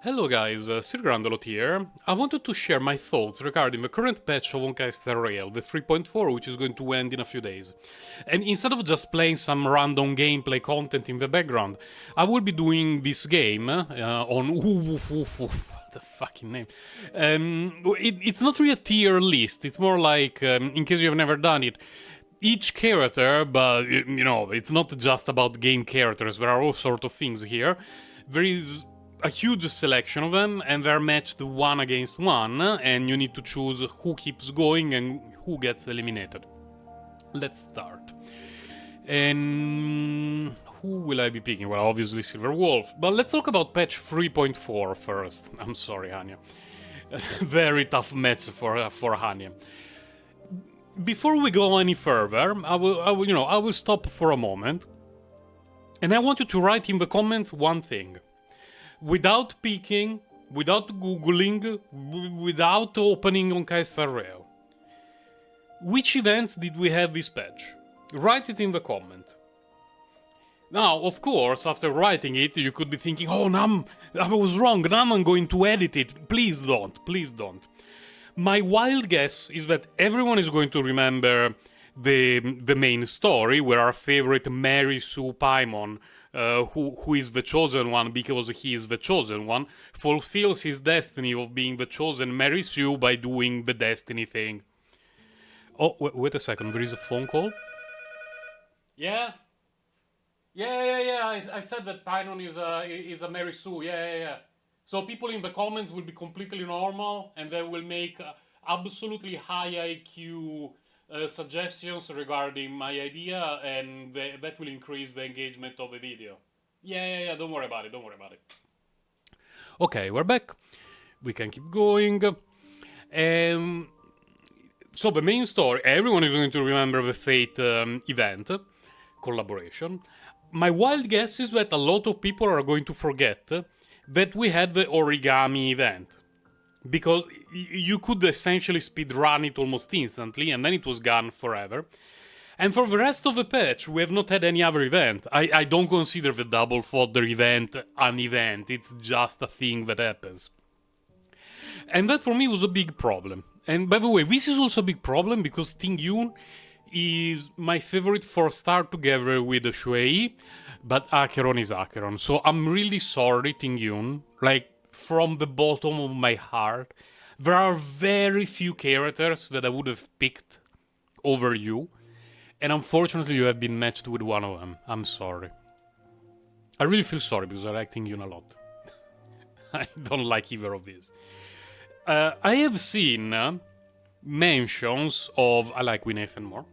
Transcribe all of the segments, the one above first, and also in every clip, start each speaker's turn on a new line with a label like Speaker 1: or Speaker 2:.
Speaker 1: Hello guys, Sir Grandalot here. I wanted to share my thoughts regarding the current patch of Honkai Star Rail, the 3.4, which is going to end in a few days. And instead of just playing some random gameplay content in the background, I will be doing this game on the fucking name. It's not really a tier list, it's more like, in case you have never done it, each character, but you know, it's not just about game characters, there are all sorts of things here. There is a huge selection of them, and they're matched one against one, and you need to choose who keeps going and who gets eliminated. Let's start. And who will I be picking? Well, obviously Silver Wolf, but let's talk about patch 3.4 first. I'm sorry, Hanya. Very tough match for Hanya. Before we go any further, I will stop for a moment, and I want you to write in the comments one thing. Without peeking, without googling, without opening Honkai Star Rail. Which events did we have this patch? Write it in the comment. Now, of course, after writing it, you could be thinking, oh, I was wrong, now I'm going to edit it. Please don't. My wild guess is that everyone is going to remember the main story, where our favorite Mary Sue Paimon, who is the chosen one because he is the chosen one, fulfills his destiny of being the chosen Mary Sue by doing the destiny thing. Oh, wait a second, there is a phone call? Yeah? Yeah. I said that Paimon is a Mary Sue, yeah. So people in the comments will be completely normal, and they will make absolutely high IQ suggestions regarding my idea, and that will increase the engagement of the video. Yeah, don't worry about it. Okay, we're back. We can keep going. So the main story, everyone is going to remember the Fate event, collaboration. My wild guess is that a lot of people are going to forget that we had the origami event. Because you could essentially speedrun it almost instantly, and then it was gone forever. And for the rest of the patch, we have not had any other event. I don't consider the double fodder event an event, it's just a thing that happens. And that for me was a big problem. And by the way, this is also a big problem because Ting Yun is my favorite 4-star together with Shuei, but Acheron is Acheron. So I'm really sorry, Ting Yun. Like, from the bottom of my heart, there are very few characters that I would have picked over you, and unfortunately you have been matched with one of them. I'm sorry. I really feel sorry because I like Ting Yun a lot. I don't like either of these. I have seen mentions of... I like Winathan more.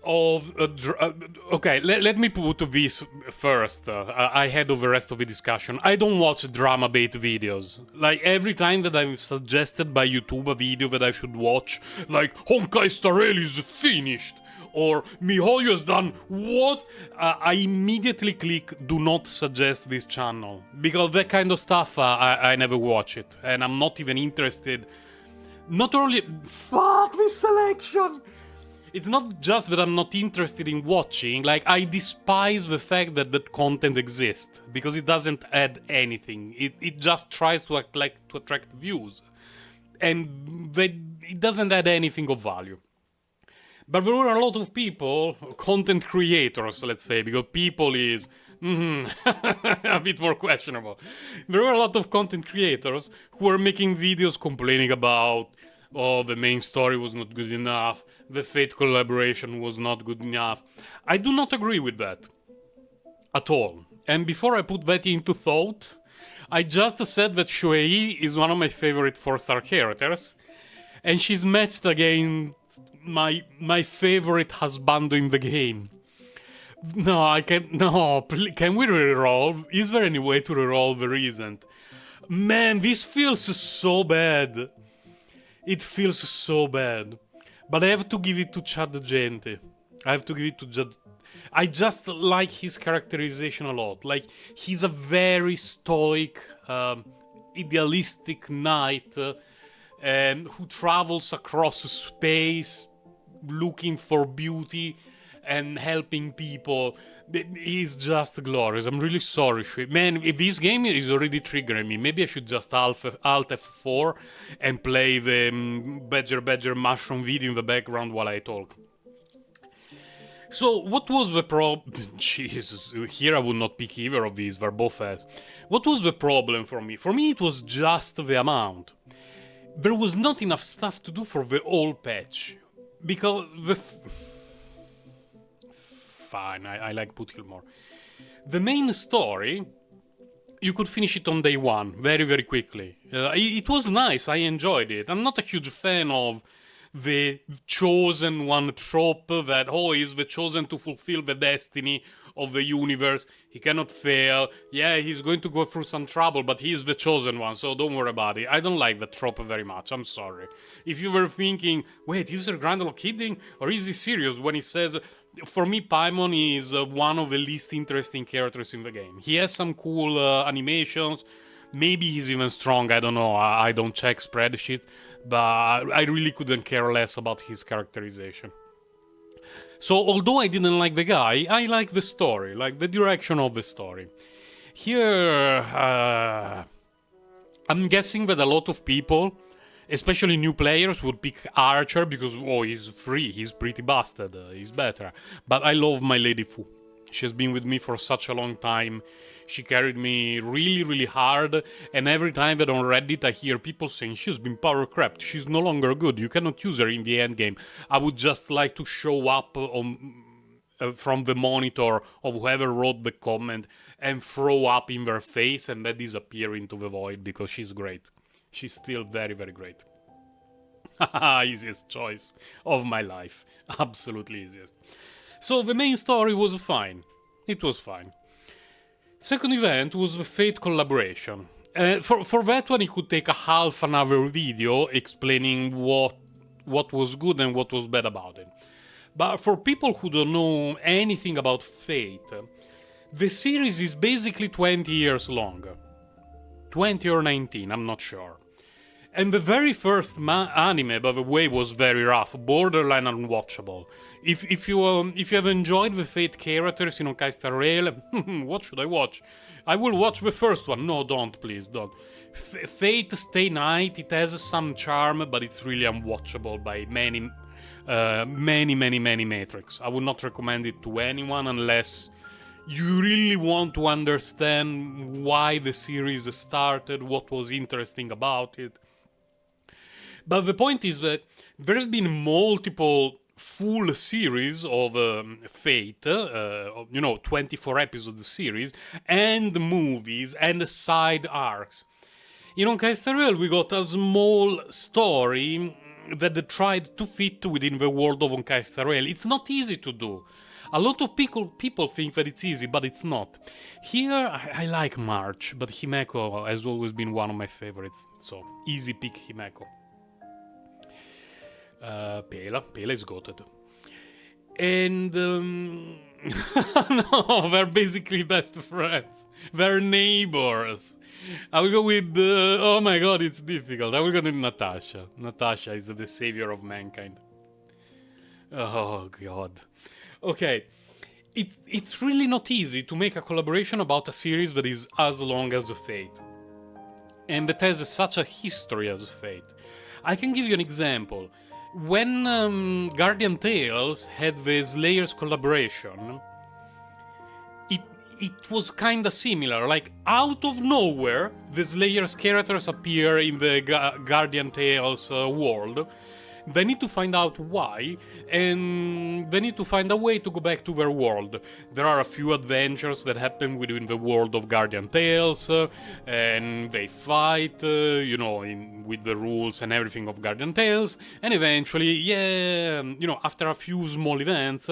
Speaker 1: Okay, let me put this first ahead of the rest of the discussion. I don't watch drama bait videos. Like, every time that I'm suggested by YouTube a video that I should watch, like Honkai Star Rail is finished, or MiHoYo has done what, I immediately click do not suggest this channel, because that kind of stuff I never watch it, and I'm not even interested. Not only fuck this selection. It's not just that I'm not interested in watching, like, I despise the fact that that content exists, because it doesn't add anything. It just tries to attract views, and it doesn't add anything of value. But there were a lot of people, content creators, let's say, because people is a bit more questionable. There were a lot of content creators who were making videos complaining about, oh, the main story was not good enough, the Fate collaboration was not good enough. I do not agree with that. At all. And before I put that into thought, I just said that Shuei is one of my favorite 4-star characters, and she's matched against my favorite husbando in the game. No, I can't. No, can we reroll? Is there any way to reroll the recent? Man, this feels so bad. It feels so bad. But I have to give it to Chad Gente. I just like his characterization a lot. Like, he's a very stoic, idealistic knight who travels across space looking for beauty and helping people. He's just glorious. I'm really sorry, man. If this game is already triggering me, maybe I should just Alt F4 and play the Badger Mushroom video in the background while I talk. So, what was the problem? Jesus, here I would not pick either of these, they're both ass. What was the problem for me? For me, it was just the amount. There was not enough stuff to do for the whole patch. Because the... Fine, I like Puthill more. The main story, you could finish it on day one, very, very quickly. It was nice, I enjoyed it. I'm not a huge fan of the chosen one trope that, oh, he's the chosen to fulfill the destiny of the universe. He cannot fail. Yeah, he's going to go through some trouble, but he's the chosen one, so don't worry about it. I don't like that trope very much. I'm sorry. If you were thinking, wait, is Grandel kidding? Or is he serious when he says... For me, Paimon is one of the least interesting characters in the game. He has some cool animations. Maybe he's even strong, I don't know. I don't check spreadsheet. But I really couldn't care less about his characterization. So, although I didn't like the guy, I like the story, like the direction of the story. Here, I'm guessing that a lot of people, especially new players, would pick Archer because, oh, he's free, he's pretty busted, he's better. But I love my Lady Fu. She has been with me for such a long time. She carried me really, really hard. And every time that on Reddit I hear people saying she's been power crept, she's no longer good, you cannot use her in the endgame, I would just like to show up from the monitor of whoever wrote the comment and throw up in their face and then disappear into the void because she's great. She's still very, very great. Easiest choice of my life. Absolutely easiest. So the main story was fine. It was fine. Second event was the Fate collaboration. For that one, it could take a half an hour video explaining what was good and what was bad about it. But for people who don't know anything about Fate, the series is basically 20 years long. 20 or 19, I'm not sure. And the very first anime, by the way, was very rough, borderline unwatchable. If you have enjoyed the Fate characters in Honkai Star Rail, what should I watch? I will watch the first one. No, don't, please, don't. Fate Stay Night, it has some charm, but it's really unwatchable by many metrics. I would not recommend it to anyone unless you really want to understand why the series started, what was interesting about it. But the point is that there have been multiple full series of Fate, 24 episode series, and movies, and side arcs. In Honkai Star Rail, we got a small story that tried to fit within the world of Honkai Star Rail. It's not easy to do. A lot of people think that it's easy, but it's not. Here, I like March, but Himeko has always been one of my favorites, so easy pick Himeko. Pela is goated. And no, they're basically best friends. They're neighbors. I will go with oh my god, it's difficult. I will go with Natasha. Natasha is the savior of mankind. Oh god. Okay. It's really not easy to make a collaboration about a series that is as long as Fate. And that has such a history as Fate. I can give you an example. When Guardian Tales had the Slayers collaboration, it was kinda similar. Like, out of nowhere, the Slayers characters appear in the Guardian Tales world. They need to find out why, and they need to find a way to go back to their world. There are a few adventures that happen within the world of Guardian Tales, and they fight, with the rules and everything of Guardian Tales, and eventually, after a few small events,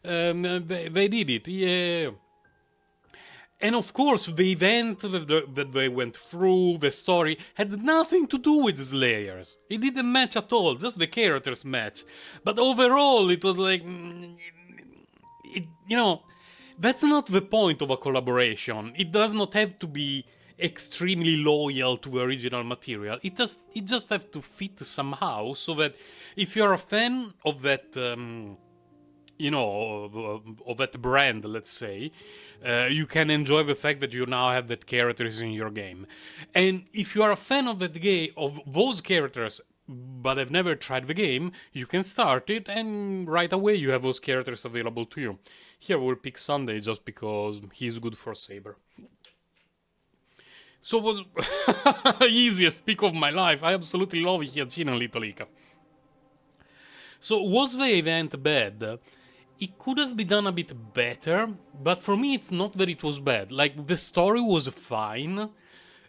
Speaker 1: they did it, yeah. And of course, the event that they went through, the story, had nothing to do with Slayers. It didn't match at all, just the characters match. But overall, it was like... that's not the point of a collaboration. It does not have to be extremely loyal to the original material. It just have to fit somehow, so that if you're a fan of that... you know, of that brand, let's say, you can enjoy the fact that you now have that characters in your game. And if you are a fan of that game, of those characters, but have never tried the game, you can start it and right away you have those characters available to you. Here we'll pick Sunday just because he's good for Saber. So was easiest pick of my life. I absolutely love Hyacin and Little Ica. So was the event bad? It could have been done a bit better, but for me it's not that it was bad. Like, the story was fine.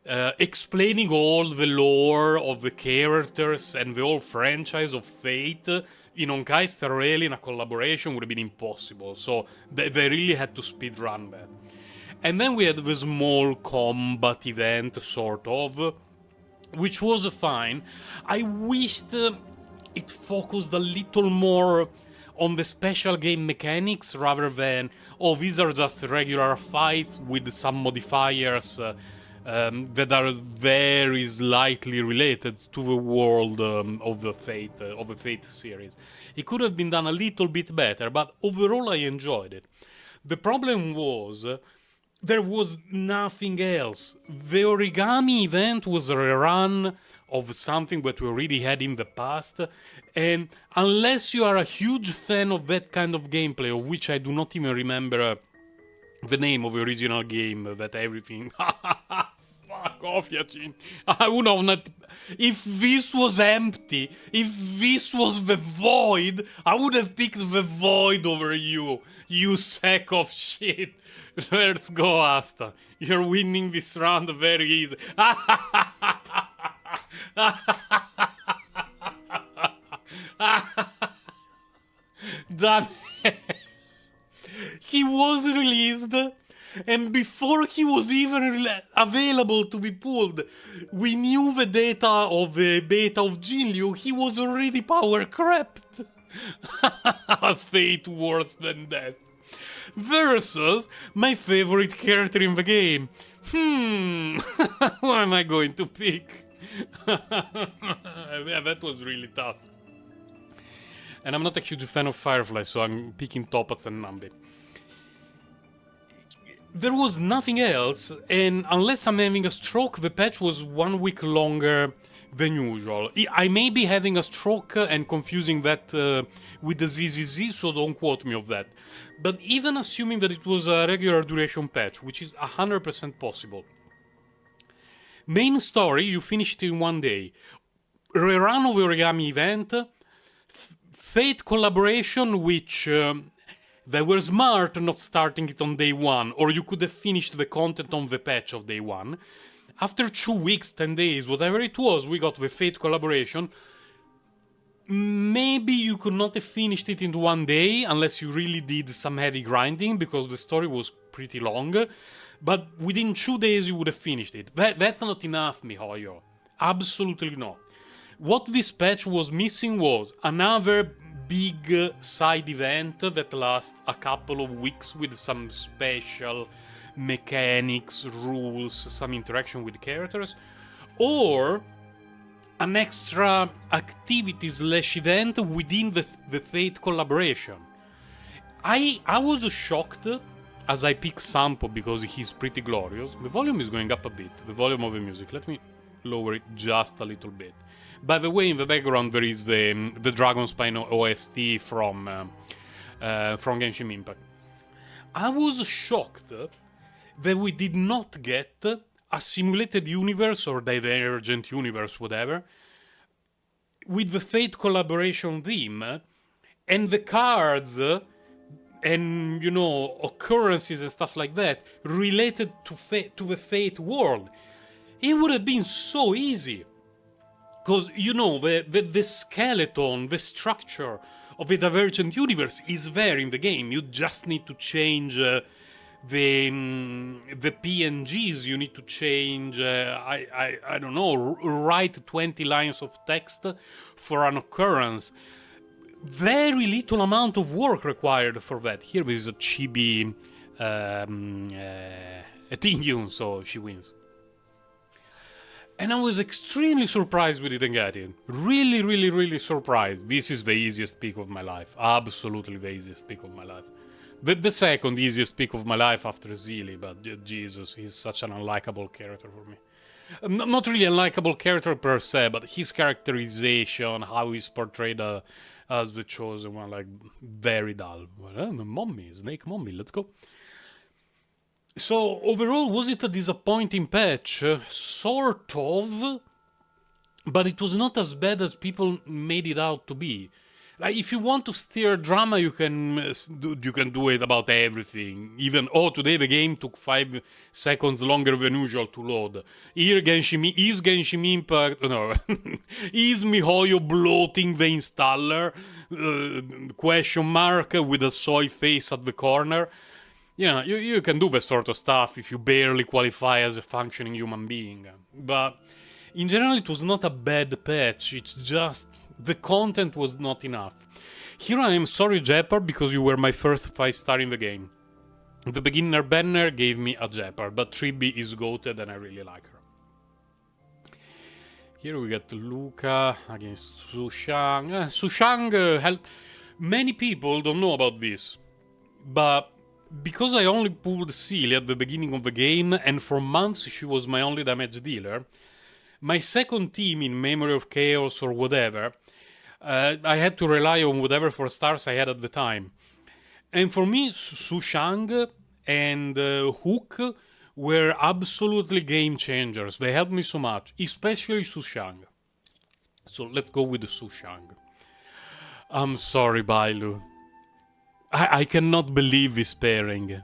Speaker 1: Explaining all the lore of the characters and the whole franchise of Fate in Honkai Star Rail in a collaboration would have been impossible. So they really had to speedrun that. And then we had the small combat event, sort of, which was fine. I wished it focused a little more on the special game mechanics rather than, oh, these are just regular fights with some modifiers that are very slightly related to the world of the Fate series. It could have been done a little bit better, but overall I enjoyed it. The problem was there was nothing else. The origami event was a rerun of something that we already had in the past, and unless you are a huge fan of that kind of gameplay, of which I do not even remember the name of the original game, that everything... Fuck off, Yachin. I would have not... If this was empty, if this was the void, I would have picked the void over you, you sack of shit. Let's go, Asta. You're winning this round very easy. That he was released, and before he was even available to be pulled, we knew the data of the beta of Jinliu. He was already power crept. A fate worse than that. Versus my favorite character in the game. Who am I going to pick? Yeah, that was really tough. And I'm not a huge fan of Firefly, so I'm picking Topaz and Nambi. There was nothing else, and unless I'm having a stroke, the patch was 1 week longer than usual. I may be having a stroke and confusing that with the ZZZ, so don't quote me of that. But even assuming that it was a regular duration patch, which is 100% possible. Main story, you finished it in 1 day. Rerun of the origami event. Fate collaboration, which they were smart not starting it on day 1, or you could have finished the content on the patch of day 1. After 2 weeks, 10 days, whatever it was, we got the Fate collaboration. Maybe you could not have finished it in 1 day, unless you really did some heavy grinding, because the story was pretty long. But within 2 days you would have finished it. That's not enough, miHoYo. Absolutely not. What this patch was missing was another big side event that lasts a couple of weeks with some special mechanics, rules, some interaction with characters, or an extra activity / event within the Fate collaboration. I was shocked as I pick Sampo because he's pretty glorious. The volume is going up a bit, the volume of the music. Let me lower it just a little bit. By the way, in the background there is the Dragonspine OST from Genshin Impact. I was shocked that we did not get a simulated universe or divergent universe, whatever, with the Fate collaboration theme and the cards and, you know, occurrences and stuff like that related to the Fate world. It would have been so easy. Because, you know, the skeleton, the structure of a divergent universe is there in the game. You just need to change the PNGs. You need to change, I don't know, write 20 lines of text for an occurrence. Very little amount of work required for that. Here is a chibi Tingyun, so she wins. And I was extremely surprised we didn't get it. Really, really, really surprised. This is the easiest pick of my life. Absolutely the easiest pick of my life. The second easiest pick of my life after Zeely, but Jesus, he's such an unlikable character for me. Not really a likable character per se, but his characterization, how he's portrayed as the chosen one, like, very dull. Well, mommy, snake mommy, let's go. So, overall, was it a disappointing patch? Sort of, but it was not as bad as people made it out to be. Like, if you want to steer drama, you can do it about everything. Even, today the game took 5 seconds longer than usual to load. Here, is Genshin Impact... No. Is MiHoYo bloating the installer? Question mark with a soy face at the corner. Yeah, you can do this sort of stuff if you barely qualify as a functioning human being. But in general, it was not a bad patch. It's just the content was not enough. Here I am sorry, Jeopard, because you were my first 5-star in the game. The beginner banner gave me a Jeopard, but Tribi is goated and I really like her. Here we got Luca against Sushang. Sushang, many people don't know about this, but because I only pulled Sealy at the beginning of the game, and for months she was my only damage dealer, my second team in Memory of Chaos or whatever, I had to rely on whatever 4 stars I had at the time. And for me, Sushang and Hook were absolutely game changers. They helped me so much, especially Sushang. So let's go with the Sushang. I'm sorry, Bailu. I cannot believe this pairing.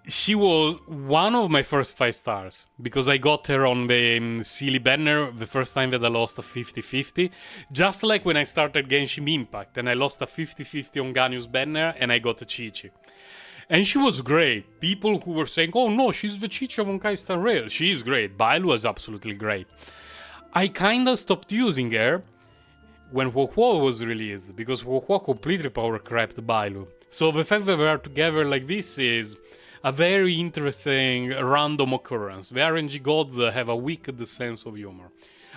Speaker 1: She was one of my first 5 stars, because I got her on the Sealy banner the first time that I lost a 50-50. Just like when I started Genshin Impact and I lost a 50-50 on Ganius banner and I got a Chi-Chi. And she was great. People who were saying, oh no, she's the Chi-Chi of Honkai Star Rail. She is great. Bailu was absolutely great. I kinda stopped using her when Huohuo was released, because Huohuo completely power crapped Bailu. So the fact that they are together like this is a very interesting random occurrence. The RNG gods have a wicked sense of humor.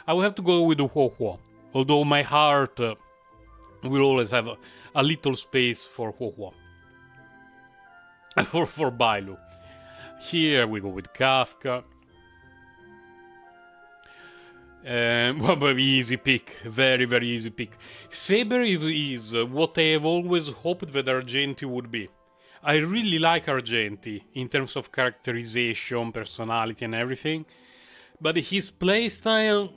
Speaker 1: I will have to go with the Huohuo, although my heart will always have a little space for Huohuo. for Bailu. Here we go with Kafka. Easy pick, very, very easy pick. Saber is what I have always hoped that Argenti would be. I really like Argenti in terms of characterization, personality and everything, but his playstyle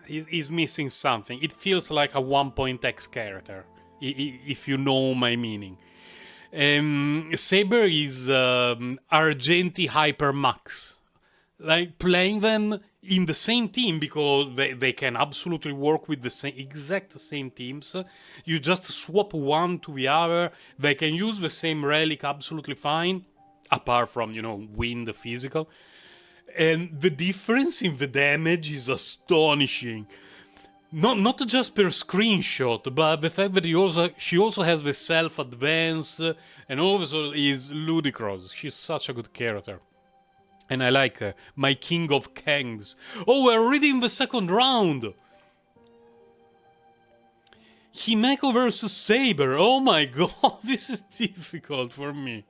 Speaker 1: is missing something. It feels like a 1.x character, if you know my meaning. Saber is Argenti Hyper Max. Like, playing them in the same team, because they can absolutely work with the exact same teams. You just swap one to the other. They can use the same relic absolutely fine, apart from, win the physical. And the difference in the damage is astonishing. Not just per screenshot, but the fact that she also has the self-advance, and all of it is ludicrous. She's such a good character. And I like my King of Kangs. Oh, we're already in the second round! Himeko versus Saber. Oh my god, this is difficult for me.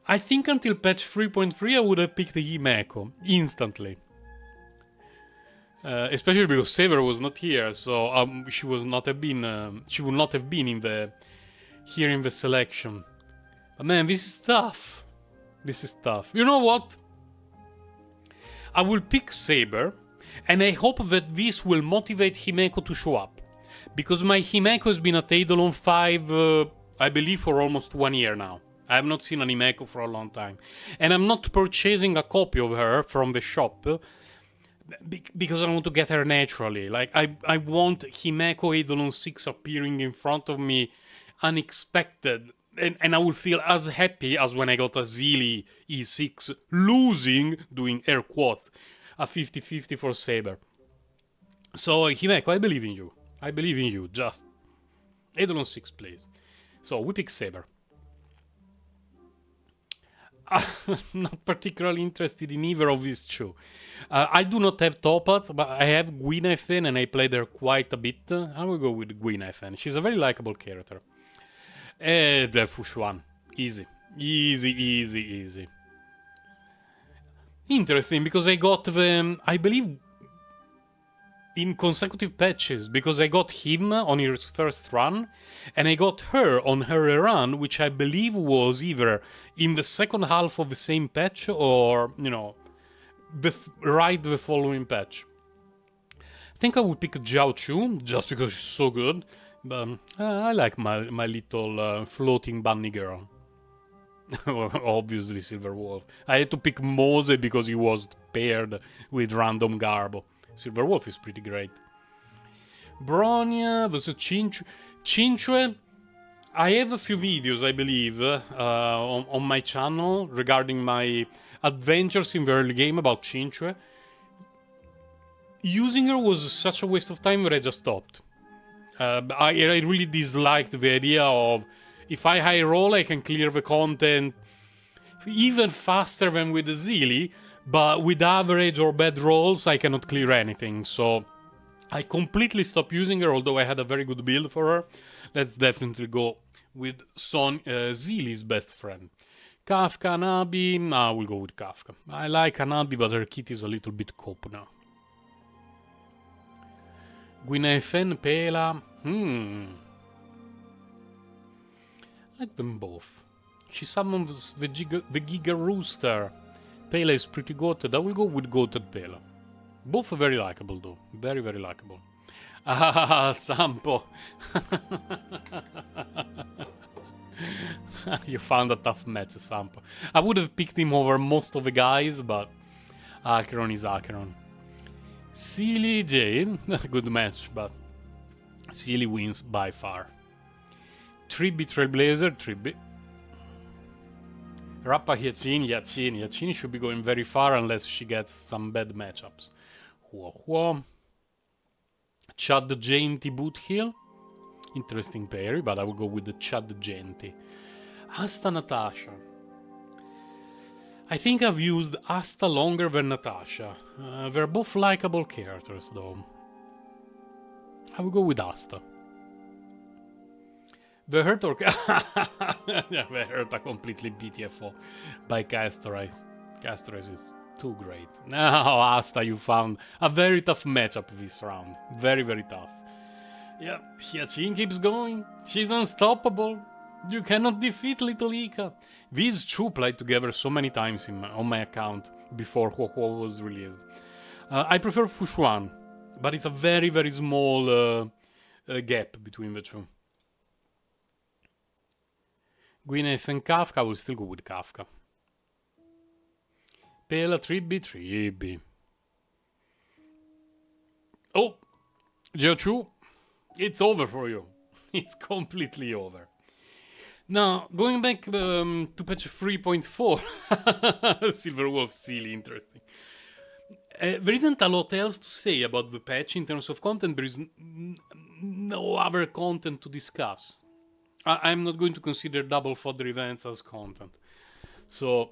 Speaker 1: I think until patch 3.3 I would have picked the Himeko instantly. Especially because Saber was not here, so she would not have been here in the selection. But man, this is tough. This is tough. You know what? I will pick Saber, and I hope that this will motivate Himeko to show up. Because my Himeko has been at Eidolon 5, I believe, for almost 1 year now. I have not seen an Himeko for a long time. And I'm not purchasing a copy of her from the shop, because I want to get her naturally. Like, I want Himeko Eidolon 6 appearing in front of me unexpected. And I will feel as happy as when I got a Zeely E6 losing, doing air quotes, a 50-50 for Saber. So, Himeko, I believe in you. I believe in you. Just Eidolon 6, please. So, we pick Saber. Not particularly interested in either of these two. I do not have Topaz, but I have Gwyneth and I played her quite a bit. I will go with Gwyneth. She's a very likable character. And the Fushuan. Easy. Easy, easy, easy. Interesting, because I got the, I believe, in consecutive patches, because I got him on his first run, and I got her on her run, which I believe was either in the second half of the same patch or, you know, the following patch. I think I would pick Jiao Chu, just because she's so good, but I like my little floating bunny girl. Obviously Silver Wolf. I had to pick Mose because he was paired with random Garbo. Silver Wolf is pretty great. Bronya versus Chinchue. I have a few videos, I believe, on my channel regarding my adventures in the early game about Chinchue. Using her was such a waste of time that I just stopped. I really disliked the idea of, if I high roll, I can clear the content even faster than with the Zeely, but with average or bad rolls, I cannot clear anything. So I completely stopped using her, although I had a very good build for her. Let's definitely go with Zeely's best friend. Kafka, Anabi, we'll go with Kafka. I like Anabi, but her kit is a little bit cope now. Gwyneth, Pela, I like them both. She summons the Giga Rooster. Pela is pretty goated. I will go with goated Pela. Both are very likable though. Very, very likable. Ah, Sampo. You found a tough match, Sampo. I would have picked him over most of the guys, but Acheron is Acheron. Sealy Jade. Good match, but Sealy wins by far. Tribby Trailblazer, Tribby. Rappa Yachin should be going very far unless she gets some bad matchups. Hua. Chad Genti Boothill. Interesting parry, but I will go with the Chad Genti. Asta Natasha. I think I've used Asta longer than Natasha. They're both likable characters though. I will go with Asta. The Hurtor... yeah, the Hurta completely BTFO by Castorize. Castorize is too great. Now, Asta, you found a very tough matchup this round. Very, very tough. Yeah, Hyachin keeps going. She's unstoppable. You cannot defeat Little Ika. These two played together so many times on my account before Huohuo was released. I prefer Fushuan, but it's a very, very small gap between the two. Gwyneth and Kafka, I will still go with Kafka. Pela, Tribby. Oh, Jiaochu, it's over for you. It's completely over. Now, going back to patch 3.4, Silver Wolf, silly, interesting. There isn't a lot else to say about the patch in terms of content. There is no other content to discuss. I'm not going to consider double fodder events as content. So,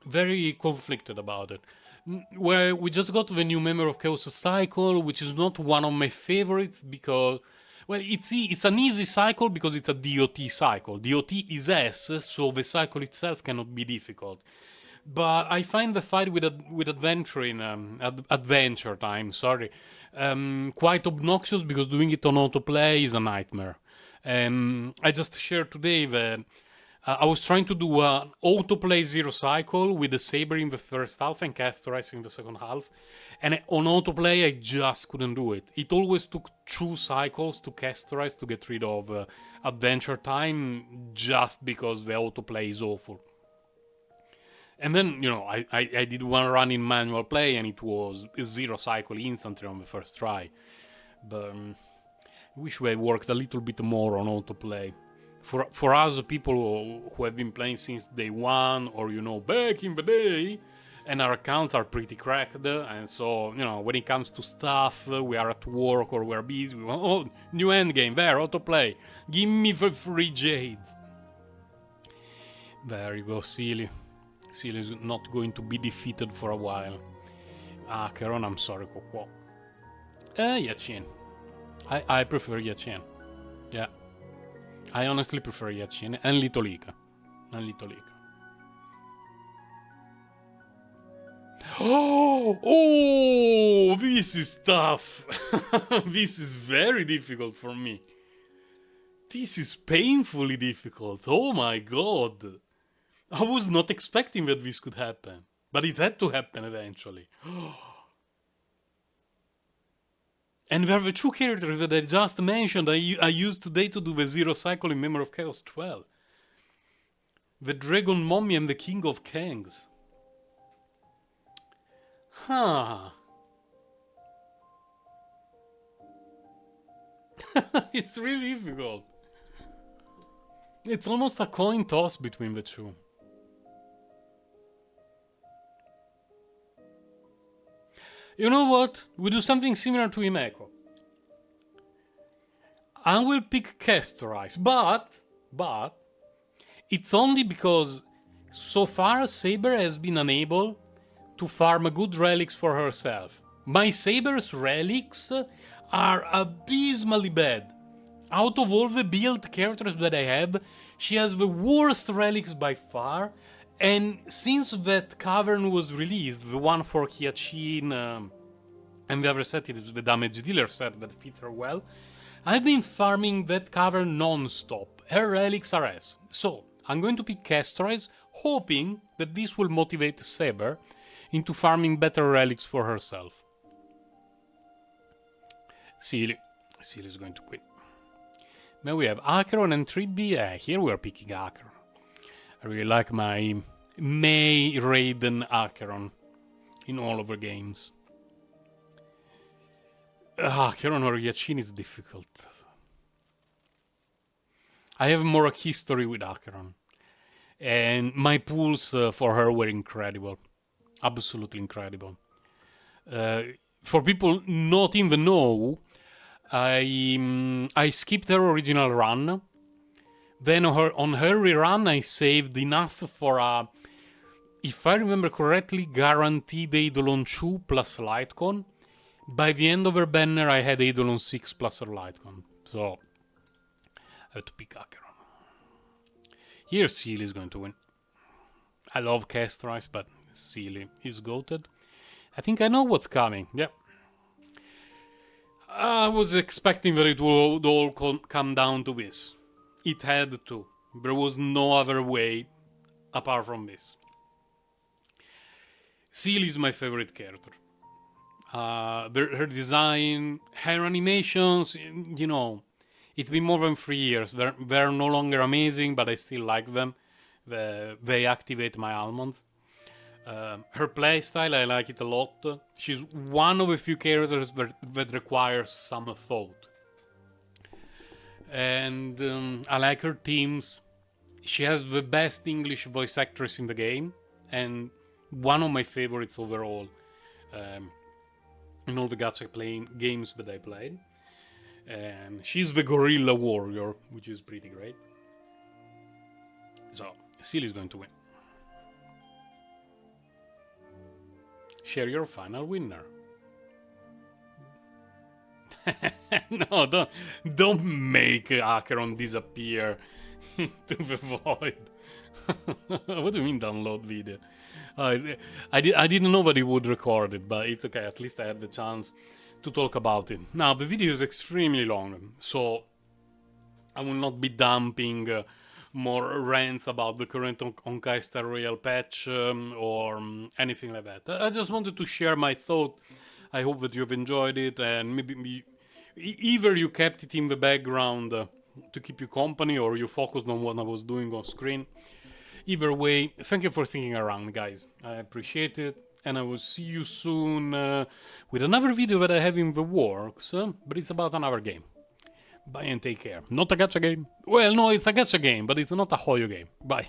Speaker 1: very conflicted about it. Where we just got the new member of Chaos Cycle, which is not one of my favorites because, well, it's an easy cycle because it's a DOT cycle. DOT is S, so the cycle itself cannot be difficult. But I find the fight with Adventure Time, quite obnoxious because doing it on autoplay is a nightmare. I just shared today that I was trying to do an autoplay zero cycle with the Saber in the first half and Castorize in the second half. And on autoplay, I just couldn't do it. It always took 2 cycles to Castorize to get rid of Adventure Time just because the autoplay is awful. And then, I did one run in manual play and it was a 0 cycle instantly on the first try. But I wish we worked a little bit more on autoplay. For us, people who have been playing since day one or, back in the day, and our accounts are pretty cracked, and so, when it comes to stuff, we are at work or we're busy, we want, oh, new endgame, there, autoplay, give me the free jade. There you go, Sealy. Sealy is not going to be defeated for a while. Acheron, I'm sorry, Kokwo. Yachin. I prefer Yachin. Yeah. I honestly prefer Yachin and Litolika. Oh, this is tough. This is very difficult for me. This is painfully difficult. Oh my god. I was not expecting that this could happen. But it had to happen eventually. And there were two characters that I just mentioned I used today to do the Zero Cycle in Memory of Chaos 12. The Dragon Mummy and the King of Kings. Huh. It's really difficult. It's almost a coin toss between the two. You know what? We do something similar to Himeko. I will pick Castorize, but it's only because so far Saber has been unable to farm good relics for herself. My Saber's relics are abysmally bad. Out of all the build characters that I have, she has the worst relics by far. And since that cavern was released, the one for Hyachin, and the other set is the damage dealer set that fits her well, I've been farming that cavern non-stop. Her relics are S. So, I'm going to pick Castorize, hoping that this will motivate Saber into farming better relics for herself. Sealy is going to win. Then we have Acheron and Tribby. Here we are picking Acheron. I really like my May Raiden Acheron in all of her games. Acheron or Yachin is difficult. I have more history with Acheron. And my pulls for her were incredible. Absolutely incredible. For people not in the know, I skipped her original run. Then on her rerun, I saved enough for a, if I remember correctly, guaranteed Eidolon 2 plus Lightcon. By the end of her banner, I had Eidolon 6 plus her Lightcon. So, I have to pick Acheron. Here, Sealy is going to win. I love Castorize, but Sealy is goated. I think I know what's coming. Yep. I was expecting that it would all come down to this. It had to. There was no other way apart from this. Sealy is my favorite character. Her design, her animations, you know, it's been more than 3 years. They're no longer amazing, but I still like them. They activate my almonds. Her playstyle, I like it a lot. She's one of a few characters that requires some thought. And I like her themes. She has the best English voice actress in the game, and one of my favorites overall in all the gacha games that I played. And she's the Gorilla Warrior, which is pretty great. So, Sealy is going to win. Share your final winner. No, don't make Acheron disappear into the void. What do you mean download video? I didn't know that he would record it, but it's okay. At least I had the chance to talk about it. Now, the video is extremely long, so I will not be dumping more rants about the current Honkai Star Rail patch or anything like that. I just wanted to share my thought. I hope that you've enjoyed it, and maybe either you kept it in the background to keep you company, or you focused on what I was doing on screen. Either way, thank you for sticking around, guys. I appreciate it, and I will see you soon with another video that I have in the works, but it's about another game. Bye and take care. Not a gacha game. Well, no, it's a gacha game, but it's not a Hoyo game. Bye.